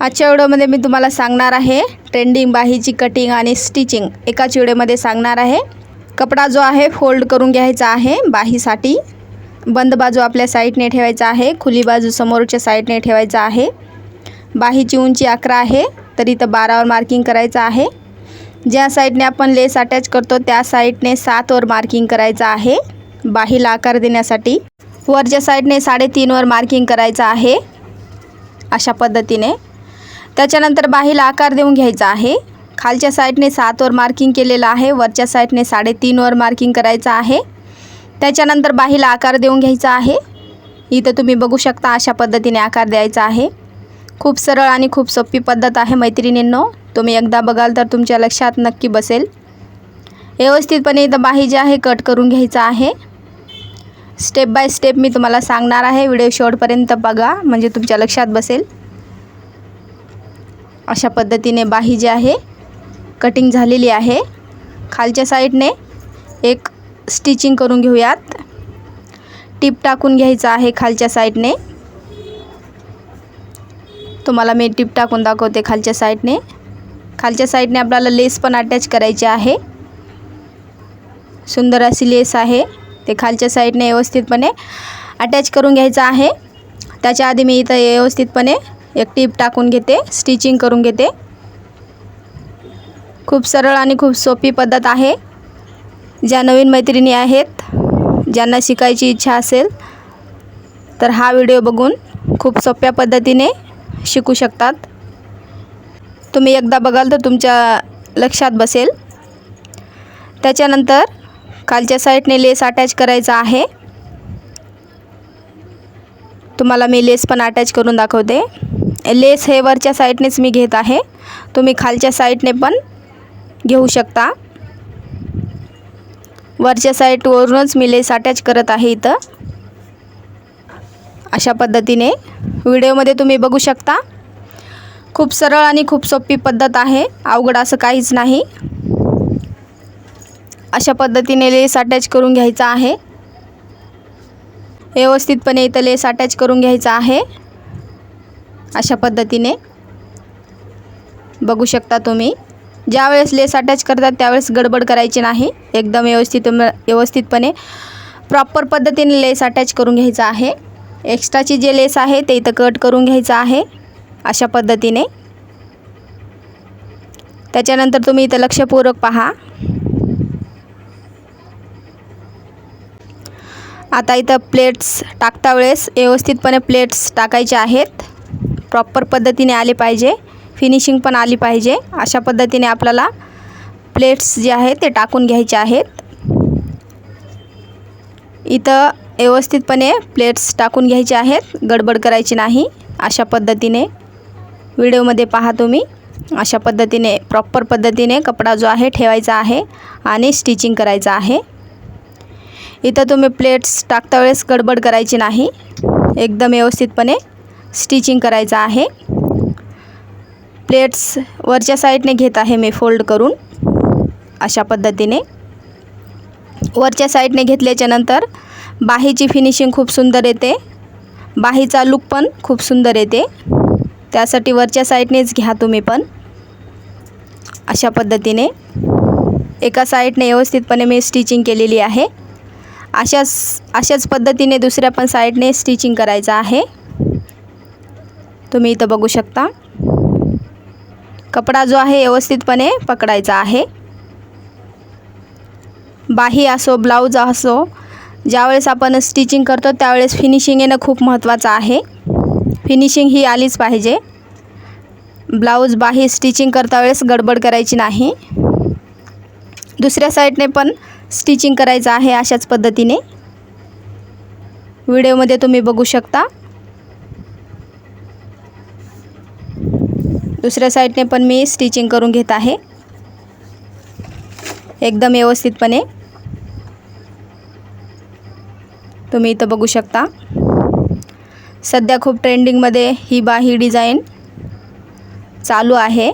आजच्या व्हिडिओमध्ये मी तुम्हाला सांगणार आहे ट्रेंडिंग बाहीची कटिंग आणि स्टिचिंग एकाच व्हिडिओमध्ये सांगणार आहे। कपडा जो आहे फोल्ड करून घ्यायचा आहे बाहीसाठी। बंद बाजू आपल्या साईडने ठेवायचा आहे, खुली बाजू समोरच्या साईडने ठेवायचा आहे। बाहीची उंची 11 आहे, तर इथं 12 वर मार्किंग करायचं आहे। ज्या साईडने आपण लेस अटॅच करतो त्या साईडने 7 वर मार्किंग करायचं आहे बाहीला आकार देण्यासाठी। वरच्या साईडने 3.5 वर मार्किंग करायचं आहे अशा पद्धतीने। त्याच्यानंतर बाहीला आकार देऊन घ्यायचा आहे। खालच्या साईडने 7 वर मार्किंग केलेलं आहे, वरच्या साईडने 3.5 वर मार्किंग करायचं आहे। त्याच्यानंतर बाहीला आकार देऊन घ्यायचा आहे। इथं तुम्ही बघू शकता अशा पद्धतीने आकार द्यायचा आहे। खूप सरळ आणि खूप सोपी पद्धत आहे मैत्रिणींनो, तुम्ही एकदा बघाल तर तुमच्या लक्षात नक्की बसेल। व्यवस्थितपणे इथं बाही जी आहे कट करून घ्यायचा आहे। स्टेप बाय स्टेप मी तुम्हाला सांगणार आहे, व्हिडिओ शेवटपर्यंत बघा म्हणजे तुमच्या लक्षात बसेल। अशा पद्धतीने बाही जी आहे कटिंग झालेली आहे। खालच्या साईडने एक स्टिचिंग करून घेऊयात। टिप टाकून घ्यायचा आहे खालच्या साईडने। तुम्हाला मी टिप टाकून दाखवते खालच्या साईडने। खालच्या साईडने आपल्याला लेस पण अटॅच करायची आहे। सुंदर अशी लेस आहे, ते खालच्या साईडने व्यवस्थितपणे अटॅच करून घ्यायचं आहे। त्याच्या आधी मी इथं व्यवस्थितपणे एक टिप टाकून घेते, स्टिचिंग करून घेते। खूप सरळ आणि खूप सोपी पद्धत आहे। ज्या नवीन मैत्रिणी आहेत, ज्यांना शिकायची इच्छा असेल तर हा व्हिडिओ बघून खूप सोप्या पद्धतीने शिकू शकतात। तुम्ही एकदा बघाल तर तुमच्या लक्षात बसेल। त्याच्यानंतर खालच्या साईडने लेस अटॅच करायचा आहे। तुम्हाला मी लेस पण अटॅच करून दाखवते। लेस हे वरच्या साईडनेच मी घेत आहे, तुम्ही खालच्या साईडने पण घेऊ शकता। वरच्या साईडवरूनच मी लेस अटॅच करत आहे इथं अशा पद्धतीने। व्हिडिओमध्ये तुम्ही बघू शकता खूप सरळ आणि खूप सोपी पद्धत आहे, अवघड असं काहीच नाही। अशा पद्धतीने लेस अटॅच करून घ्यायचा आहे। व्यवस्थितपणे इथं लेस अटॅच करून घ्यायचा आहे अशा पद्धतीने। बघू शकता तुम्ही, ज्यावेळेस लेस अटॅच करतात त्यावेळेस गडबड करायची नाही, एकदम व्यवस्थितपणे प्रॉपर पद्धतीने लेस अटॅच करून घ्यायचा आहे। एक्स्ट्राची जे लेस आहे ते इथं कट करून घ्यायचं आहे अशा पद्धतीने। त्याच्यानंतर तुम्ही इथं लक्षपूर्वक पहा। आता इथं प्लेट्स टाकता वेळेस व्यवस्थितपणे प्लेट्स टाकायचे आहेत, प्रॉपर पद्धतीने आले पाहिजे, फिनिशिंग पण आली पाहिजे। अशा पद्धतीने आपल्याला प्लेट्स जे आहेत ते टाकून घ्यायचे आहेत। इथं व्यवस्थितपणे प्लेट्स टाकून घ्यायचे आहेत, गडबड करायची नाही। अशा पद्धतीने व्हिडिओमध्ये पहा तुम्ही, अशा पद्धतीने प्रॉपर पद्धतीने कपडा जो आहे ठेवायचा आहे आणि स्टिचिंग करायचं आहे। इथं तुम्ही प्लेट्स टाकता वेळेस गडबड करायची नाही, एकदम व्यवस्थितपणे स्टिचिंग करायचं आहे। प्लेट्स वरच्या साईडने घेत आहे मी फोल्ड करून अशा पद्धतीने। वरच्या साईडने घेतल्याच्या नंतर बाहीची फिनिशिंग खूप सुंदर येते, बाहीचा लुक पण खूप सुंदर येते, त्यासाठी वरच्या साईडनेच घ्या तुम्ही पण अशा पद्धतीने। एका साईडने व्यवस्थितपणे मी स्टिचिंग केलेली आहे, अशाच पद्धतीने दुसऱ्या पण साईडने स्टिचिंग करायचं आहे। तुम्ही इथं बघू शकता कपडा जो आहे व्यवस्थितपणे पकडायचा आहे। बाही असो ब्लाऊज असो, ज्यावेळेस आपण स्टिचिंग करतो त्यावेळेस फिनिशिंग येणं खूप महत्त्वाचं आहे। फिनिशिंग ही आलीच पाहिजे। ब्लाऊज बाही स्टिचिंग करता वेळेस गडबड करायची नाही। दुसऱ्या साईडने पण स्टिचिंग करायचं आहे अशाच पद्धतीने। व्हिडिओमध्ये तुम्ही बघू शकता दुसऱ्या साईडने पण मी स्टिचिंग करून घेत आहे एकदम व्यवस्थितपणे। तुम्ही इथं बघू शकता सध्या खूप ट्रेंडिंगमध्ये ही बाही डिझाईन चालू आहे,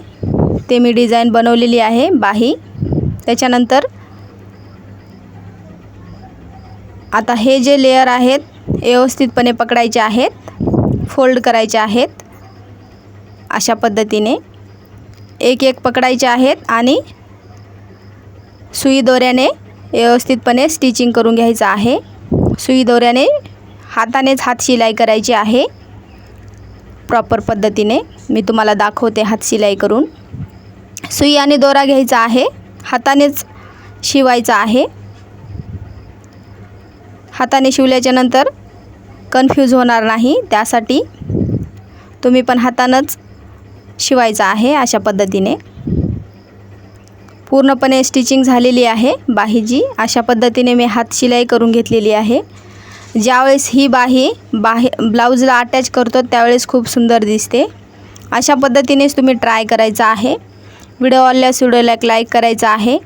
ते मी डिझाईन बनवलेली आहे बाही। त्याच्यानंतर आता हे जे लेयर आहेत व्यवस्थितपणे पकडायचे आहेत, फोल्ड करायचे आहेत अशा पद्धतीने एक एक पकडायचे आहेत आणि सुई दोऱ्याने व्यवस्थितपणे स्टिचिंग करून घ्यायचं आहे। सुई दोऱ्याने हातानेच हात शिलाई करायची आहे प्रॉपर पद्धतीने। मी तुम्हाला दाखवते हात शिलाई करून। सुई आणि दोरा घ्यायचा आहे, हातानेच शिवायचा आहे। हाताने शिवल्याच्या नंतर कन्फ्यूज होणार नाही, त्यासाठी तुम्ही पण हातानेच शिवायचा आहे अशा पद्धतीने। पूर्णपणे स्टिचिंग झालेली आहे बाहीची। अशा पद्धतीने मी हात शिलाई करून घेतलेली आहे। ज्यावेळेस ही बाही ब्लाऊजला अटॅच करतो त्यावेळेस खूप सुंदर दिसते। अशा पद्धतीनेच तुम्ही ट्राय करायचा आहे। व्हिडिओ आवडल्यास व्हिडिओला एक लाईक करायचा आहे।